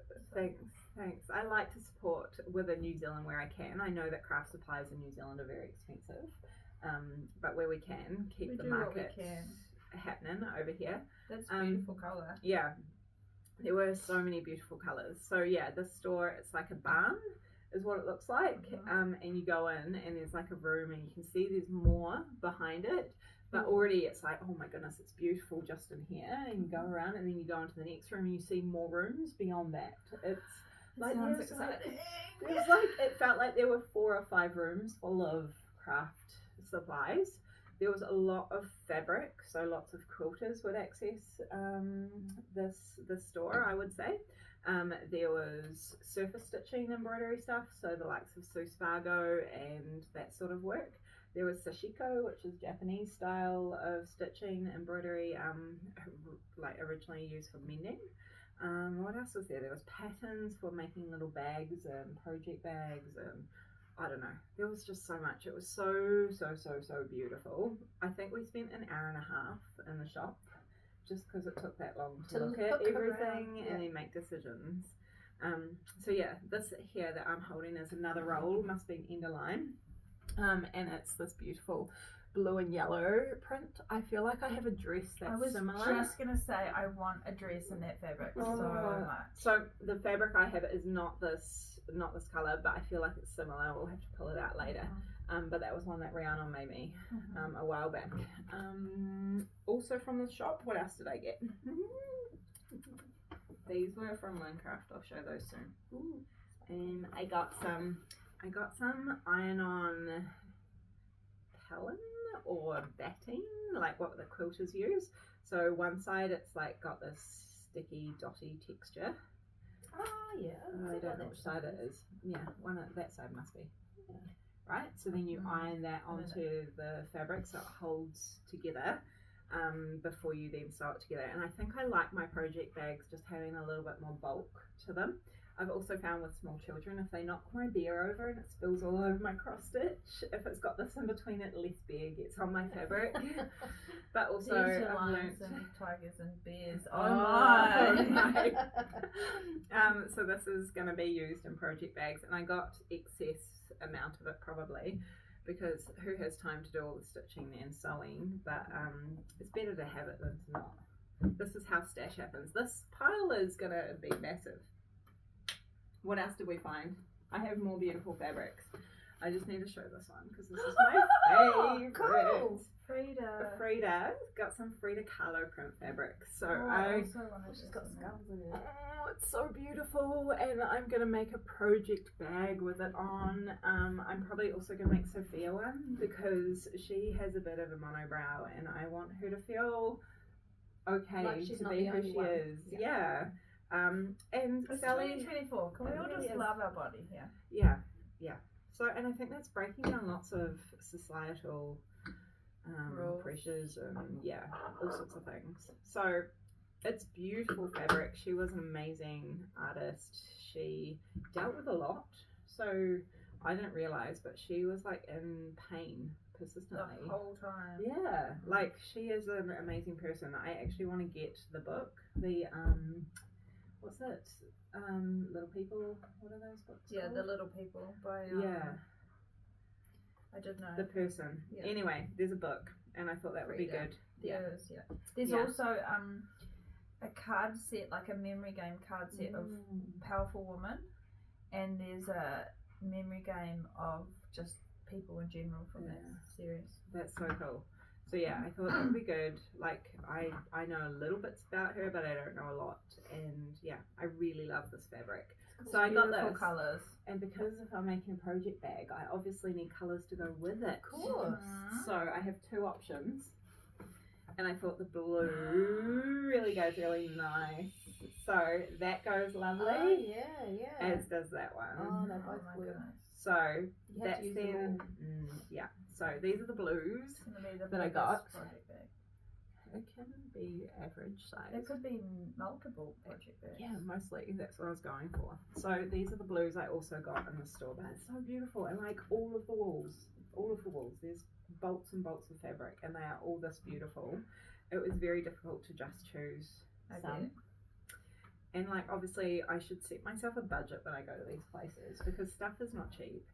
thanks. I like to support within New Zealand where I can. I know that craft supplies in New Zealand are very expensive, but where we can, keep We the do what we market can. happening over here. That's beautiful colour. Yeah, there were so many beautiful colours. So yeah, this store, it's like a barn is what it looks like. And you go in and there's like a room and you can see there's more behind it. But already it's like, oh my goodness, it's beautiful just in here. And you go around and then you go into the next room and you see more rooms beyond that. It's like, Sounds there's like, exciting. it was like, it felt like there were 4 or 5 rooms full of craft supplies. There was a lot of fabric, so lots of quilters would access this store, I would say. There was surface stitching embroidery stuff, so the likes of Sue Spargo and that sort of work. There was sashiko, which is Japanese style of stitching embroidery, like originally used for mending. What else was there? There was patterns for making little bags and project bags and I don't know. There was just so much. It was so beautiful. I think we spent an hour and a half in the shop just because it took that long to look at everything and then make decisions. So yeah, this here that I'm holding is another roll, must be an Enderline. And it's this beautiful blue and yellow print. I feel like I have a dress that's similar. I was just going to say, I want a dress in that fabric so much. So the fabric I have is not this colour, but I feel like it's similar. We'll have to pull it out later. But that was one that Rihanna made me a while back. Also from the shop, what else did I get? These were from Minecraft. I'll show those soon. And I got some iron-on pellin or batting, like what the quilters use. So one side it's like got this sticky dotty texture. Oh yeah. I don't know which side it is. Yeah, that side must be. Right, so then you iron that onto the fabric so it holds together before you then sew it together. And I think I like my project bags just having a little bit more bulk to them. I've also found with small children, if they knock my beer over and it spills all over my cross stitch, if it's got this in between it, less beer gets on my fabric. But also, I've lions learnt... and tigers and bears. Oh my! So this is going to be used in project bags, and I got excess amount of it probably, because who has time to do all the stitching and sewing? But it's better to have it than to not. This is how stash happens. This pile is going to be massive. What else did we find? I have more beautiful fabrics. I just need to show this one because this is my favorite. Cool. Frida. Got some Frida Kahlo print fabric. So I also wanted She's this got in there. skulls in it. Oh, it's so beautiful, and I'm gonna make a project bag with it on. I'm probably also gonna make Sophia one because she has a bit of a monobrow, and I want her to feel okay Like she's to not be the who only she one. is. Yeah. And It's Sally, 2024. Can we all It really just is. love our body here? yeah. So, and I think that's breaking down lots of societal Rules. pressures and all sorts of things. So it's beautiful fabric. She was an amazing artist. She dealt with a lot. So I didn't realize, but she was like in pain persistently. The whole time. Yeah, like she is an amazing person. I actually want to get the book. The what's it? Little People. What are those books? Yeah, called? The Little People by I did know. The person. Yeah. Anyway, there's a book, and I thought that would be Frida. good. Yeah. There's Yeah. also a card set, like a memory game card set of powerful women, and there's a memory game of just people in general from that series. That's so cool. So yeah, I thought that would be good. Like I know little bits about her, but I don't know a lot. And yeah, I really love this fabric. So I got Beautiful this, colours. and because if I'm making a project bag, I obviously need colours to go with it. Of course. So I have two options, and I thought the blue really goes really nice. So that goes lovely, Oh, yeah. as does that one. Oh, they Oh both my will. goodness. So You have that's to use them then, all. yeah. So these are the blues. It's gonna be the That I biggest got. project bag. It can be average size. There could be multiple project bags. Yeah, mostly that's what I was going for. So these are the blues I also got in the store, but it's so beautiful, and like all of the walls, there's bolts and bolts of fabric, and they are all this beautiful. It was very difficult to just choose I some. bet. And like obviously I should set myself a budget when I go to these places because stuff is not cheap.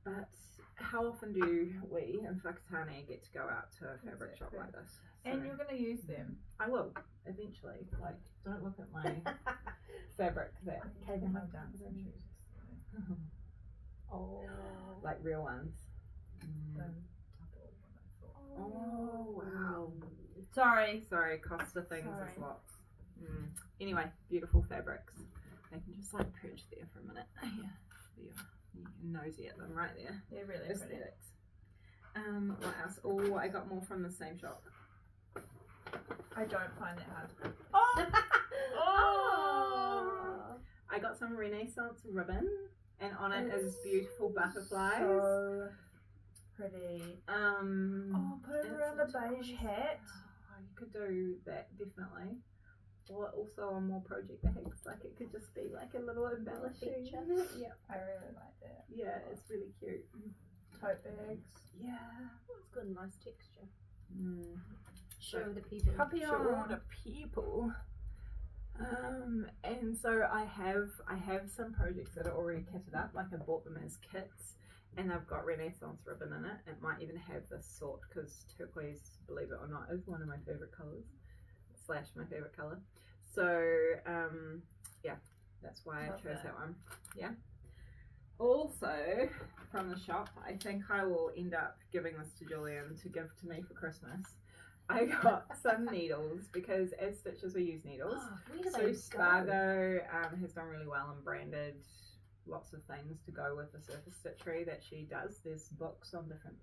But how often do we in Whakatane get to go out to a fabric shop like this? And So you're gonna use them. I will eventually. Like, don't look at my fabric that came in my dancing shoes. Oh. like real ones. Oh, wow. Sorry. Sorry, cost of things Sorry. is lots. Anyway, beautiful fabrics. I can just like perch there for a minute. Yeah, you're nosy at them right there. They're really pretty. Aesthetics. What else? Oh, I got more from the same shop. I don't find it hard. Oh. I got some Renaissance ribbon, and on it is beautiful butterflies. So pretty. Oh, Put it around a beige hat. Oh, you could do that definitely. Or also on more project bags, like it could just be like a little embellishing. feature. Yeah, I really like that. yeah, it's really cute. Tote bags. Yeah. It's got a nice texture. Mm. Show the people. Papillon. Show the people. And so I have some projects that are already kitted up. Like I bought them as kits, and they've got Renaissance ribbon in it. It might even have this sort because turquoise, believe it or not, is one of my favorite colors. / my favorite color. So yeah, that's why Love I chose that. that one. Yeah. Also from the shop, I think I will end up giving this to Julian to give to me for Christmas. I got some needles because as Stitches we use needles. Oh, where do So they go? Spargo has done really well and branded lots of things to go with the surface stitchery that she does. There's books on different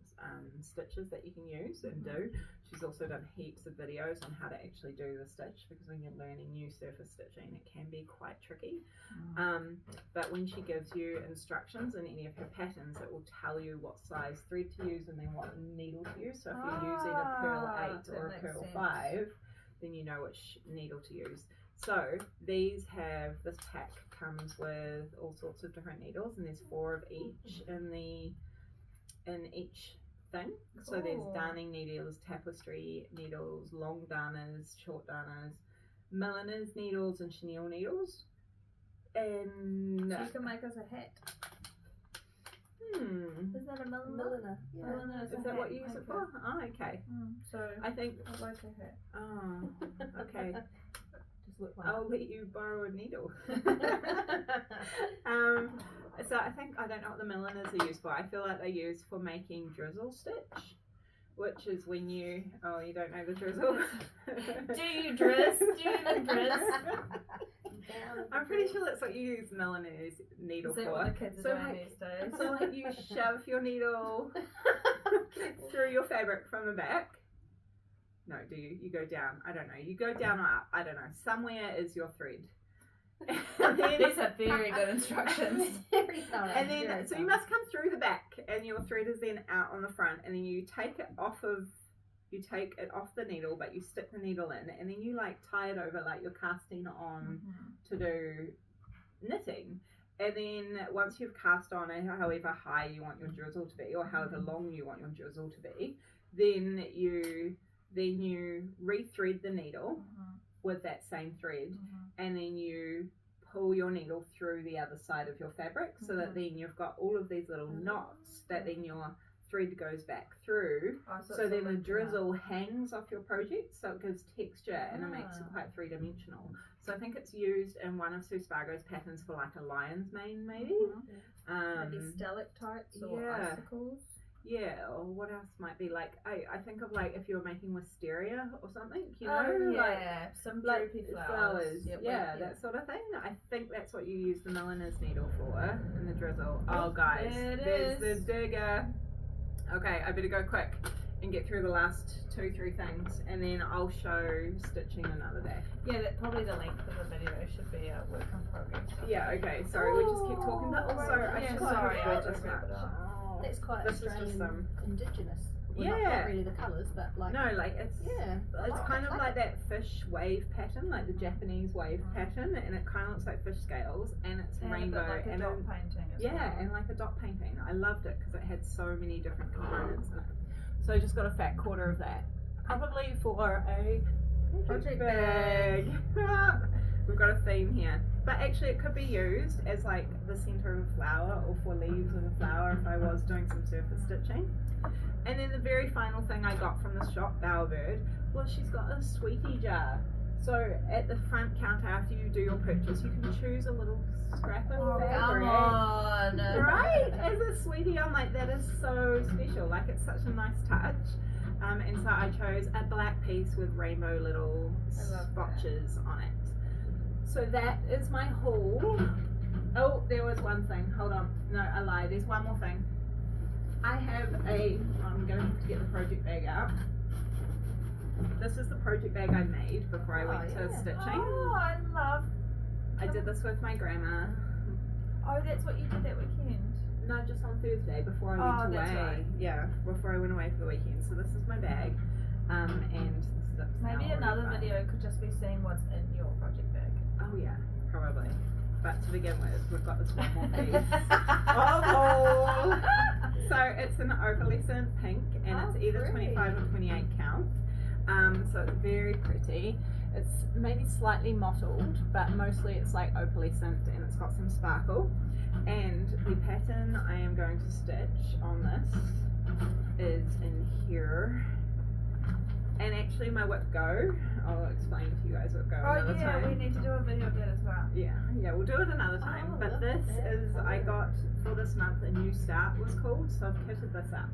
stitches that you can use and do. She's also done heaps of videos on how to actually do the stitch because when you're learning new surface stitching it can be quite tricky. But when she gives you instructions in any of her patterns it will tell you what size thread to use and then what needle to use. So if you're using a purl 8 or a that purl makes 5 then you know which needle to use. So these have, this pack comes with all sorts of different needles and there's 4 of each in each thing. So there's Cool. darning needles, tapestry needles, long darners, short darners, milliner's needles and chenille needles. And So you can make us a hat. Is that a milliner? Milliner. Yeah. Milliner Is that what you use it for? Oh, okay. So I think, I'd like a hat. oh, okay. Just whip one. I'll let you borrow a needle. So I think, I don't know what the milliners are used for. I feel like they're used for making drizzle stitch, which is when you, oh, you don't know the drizzle? Do you dress? Do you even dress? I'm pretty sure that's what you use milliner's needle Is that for. what the kids are doing these days? So like you shove your needle through your fabric from the back. No, do you? You go down. I don't know. You go down or up. I don't know. Somewhere is your thread. And then, These are very good instructions. Very thorough, and then very so you thorough. must come through the back, and your thread is then out on the front, and then you take it off the needle, but you stick the needle in, and then you like tie it over like you're casting on to do knitting. And then once you've cast on it, however high you want your drizzle to be, or however long you want your drizzle to be, then you re-thread the needle with that same thread, and then you pull your needle through the other side of your fabric, so that then you've got all of these little knots that then your thread goes back through, so then the drizzle hangs off your project, so it gives texture and it makes it quite three-dimensional. So I think it's used in one of Sue Spargo's patterns for like a lion's mane, maybe. Maybe stalactites or icicles. Yeah, or what else might be like? I think of like if you were making wisteria or something, you know, Oh, like some like droopy flowers. Yep, yeah, that sort of thing. I think that's what you use the milliner's needle for in the drizzle. Oh, guys, there's the digger. Okay, I better go quick and get through the last 2-3 things, and then I'll show stitching another day. Yeah, that probably the length of the video should be a work in progress. Yeah, okay, sorry, we just keep talking, but also I should sorry, I have bought just this much. wrapped it up. That's quite This is just Australian some- indigenous. Well, Yeah. not really the colours, but like. No, like it's it's kind of like that fish wave pattern, like the Japanese wave pattern, and it kind of looks like fish scales, and it's And rainbow, a bit like a and dot then- painting as yeah, well. and like a dot painting. I loved it because it had so many different components in it. So I just got a fat quarter of that, probably for a project bag. We've got a theme here, but actually it could be used as like the center of a flower, or for leaves of a flower if I was doing some surface stitching. And then the very final thing I got from the shop, Bowerbird, was she's got a sweetie jar. So at the front counter, after you do your purchase, you can choose a little scrap of fabric. Come on! Right? As a sweetie, I'm like, that is so special. Like, it's such a nice touch. And so I chose a black piece with rainbow little spotches on it. So that is my haul. Oh, there was one thing. Hold on. No, I lied. There's one more thing. I'm going to have to get the project bag out. This is the project bag I made before I went to stitching. Oh, I love. I did this with my grandma. Oh, that's what you did that weekend. No, just on Thursday before I went away. Right. Yeah, before I went away for the weekend. So this is my bag, and this is it. Maybe another video could just be seeing what's in your project bag. Oh yeah, probably. But to begin with, we've got this one more piece. Oh, so it's an opalescent pink, and it's either 25 or 28 count. So it's very pretty. It's maybe slightly mottled, but mostly it's like opalescent, and it's got some sparkle. And the pattern I am going to stitch on this is in here. And actually my whip go, I'll explain to you guys what go another time. We need to do a video of that as well. Yeah, we'll do it another time. But this is, I got for this month, a New Start was called, so I've kitted this up.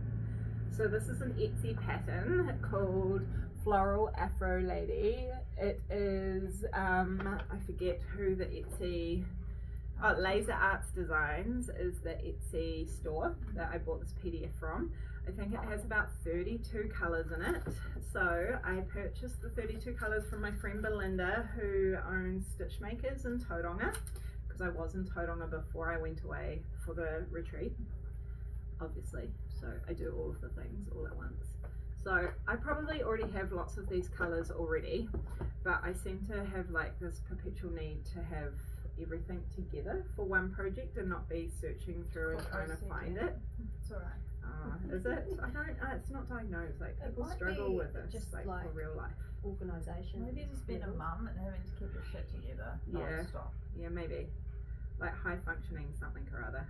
So this is an Etsy pattern called Floral Afro Lady. It is, I forget who the Etsy, Laser Arts Designs is the Etsy store that I bought this PDF from. I think it has about 32 colours in it. So I purchased the 32 colours from my friend Belinda, who owns Stitch Makers in Tauranga, because I was in Tauranga before I went away for the retreat, obviously. So I do all of the things all at once. So I probably already have lots of these colours already, but I seem to have like this perpetual need to have everything together for one project and not be searching through and trying to find it. It's alright. Is it? I don't. It's not diagnosed. Like people might struggle be with this, just like like for real life. Organisation. Maybe just being a mum and having to keep your shit together. Yeah. Non-stop. Yeah, maybe. Like high functioning something or other.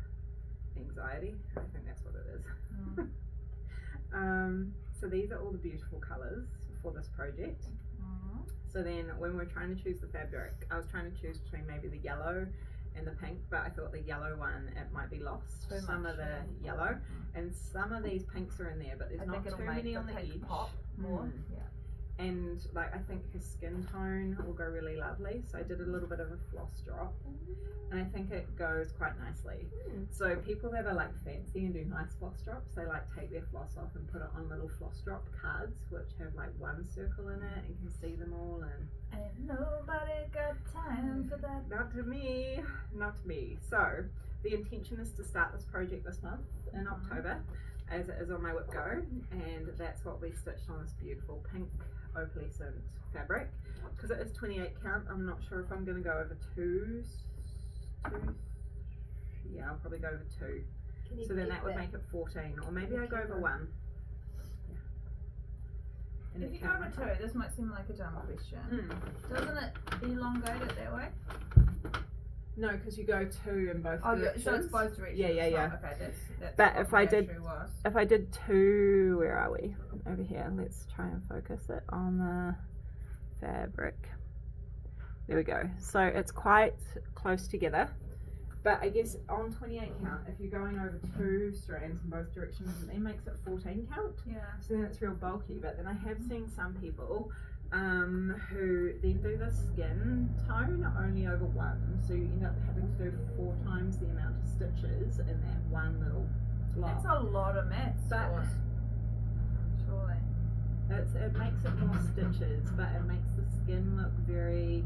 Anxiety. I think that's what it is. So these are all the beautiful colours for this project. So then when we're trying to choose the fabric, I was trying to choose between maybe the yellow and the pink, but I thought the yellow one, it might be lost. Too Some much, of the yeah. yellow, and some of these pinks are in there, but there's I not think too it'll make many the on the pink edge. pop more. Mm. Yeah. And like I think her skin tone will go really lovely, so I did a little bit of a floss drop, and I think it goes quite nicely. So people that are like fancy and do nice floss drops, they like take their floss off and put it on little floss drop cards which have like one circle in it and can see them all. And Ain't nobody got time for that. not to me, not to me. So the intention is to start this project this month in October, as it is on my Whip Go, and that's what we stitched on this beautiful pink opalescent fabric. Because it is 28 count, I'm not sure if I'm going to go over two. Yeah, I'll probably go over 2. So then that would make it 14, or maybe I go over 1. Yeah. If you go over 2, this might seem like a dumb question. Doesn't it elongate it that way? No, because you go 2 in both Oh, directions. so it's both directions. Yeah, yeah, yeah. Okay, that's But what if I the did- issue was. If I did 2, where are we? Over here. Let's try and focus it on the fabric. There we go. So it's quite close together. But I guess on 28 count, if you're going over 2 strands in both directions, it makes it 14 count. Yeah. So then it's real bulky. But then I have seen some people who then do the skin tone only over 1. So you end up having to do 4 times the amount of stitches in that one little block. That's a lot of maths. But- for us. Surely. It makes it more stitches, but it makes the skin look very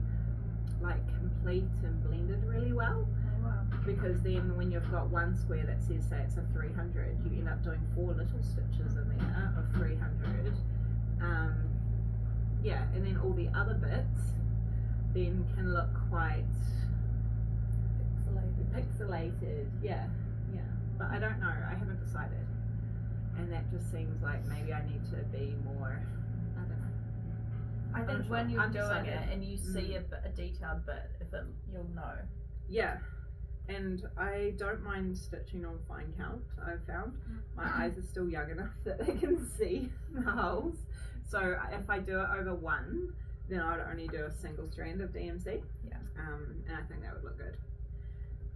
like complete and blended really well. Oh, wow. Because then when you've got one square that says say it's a 300, you end up doing 4 little stitches in there of 300. Yeah, and then all the other bits then can look quite pixelated. Yeah. But I don't know. I haven't decided. And that just seems like maybe I need to be more. I don't know. I think sure. when you're I'm doing decided. it and you see a detailed bit, you'll know. Yeah, and I don't mind stitching on fine count, I've found. My eyes are still young enough that they can see the holes. So if I do it over 1, then I would only do a single strand of DMC. Yeah. And I think that would look good.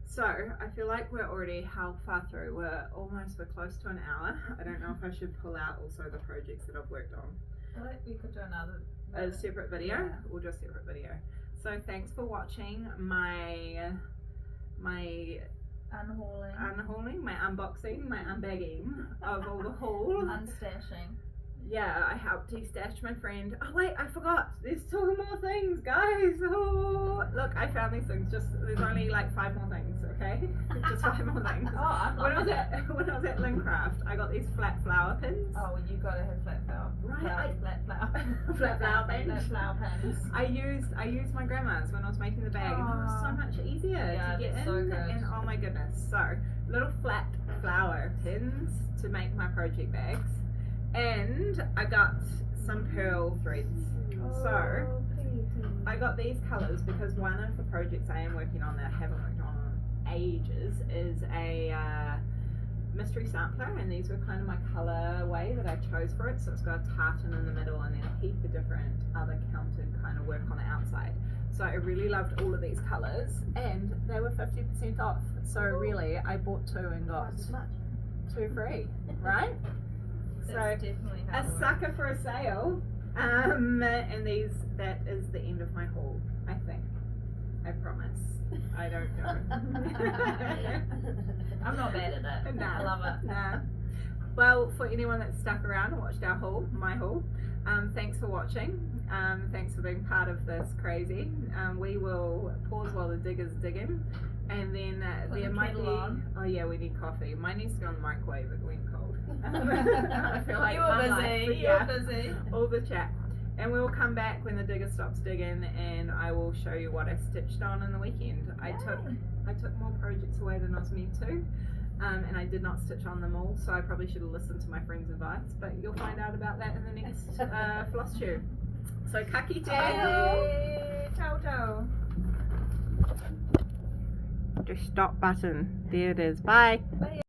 So I feel like we're already how far through? We're close to an hour. I don't know if I should pull out also the projects that I've worked on. I think we could do another. A separate video? Yeah. We'll do a separate video. So thanks for watching my Unhauling. my unboxing, my unbagging of all the haul. Unstashing. Yeah, I helped de-stash my friend. Oh wait, I forgot. There's 2 more things, guys. Oh, look, I found these things. There's only like 5 more things, okay? Just 5 more things. Oh, I'm When I was loving at Lincraft, I got these flat flower pins. Oh, well, you gotta have flat flower. Right, Flat flower. Flat flower pins. Flat flower pins. I used my grandma's when I was making the bag, and it was so much easier Yeah, to get that's in. so good. And oh my goodness, so little flat flower pins to make my project bags, and I got some pearl threads. So I got these colours because one of the projects I am working on that I haven't worked on ages is a mystery sampler, and these were kind of my colour way that I chose for it. So it's got a tartan in the middle and then a heap of different other counted kind of work on the outside. So I really loved all of these colours, and they were 50% off. So really, I bought 2 and got 2 free, right? So That's definitely how a it works. sucker for a sale. And that is the end of my haul, I think. I promise. I don't know. I'm not bad at it. Nah. I love it. Nah. Well, for anyone that's stuck around and watched our haul, my haul, thanks for watching. Thanks for being part of this crazy. We will pause while the digger's digging, and then Put there the might be. kettle on. Oh yeah, we need coffee. Mine needs to go in the microwave. It went cold. I feel like You my were life, busy. yeah. You were busy. All the chat. And we will come back when the digger stops digging, and I will show you what I stitched on in the weekend. I took more projects away than I was meant to, and I did not stitch on them all, so I probably should have listened to my friend's advice, but you'll find out about that in the next Flosstube. So kaki te Hey, ciao ciao. The stop button. There it is. Bye. Bye.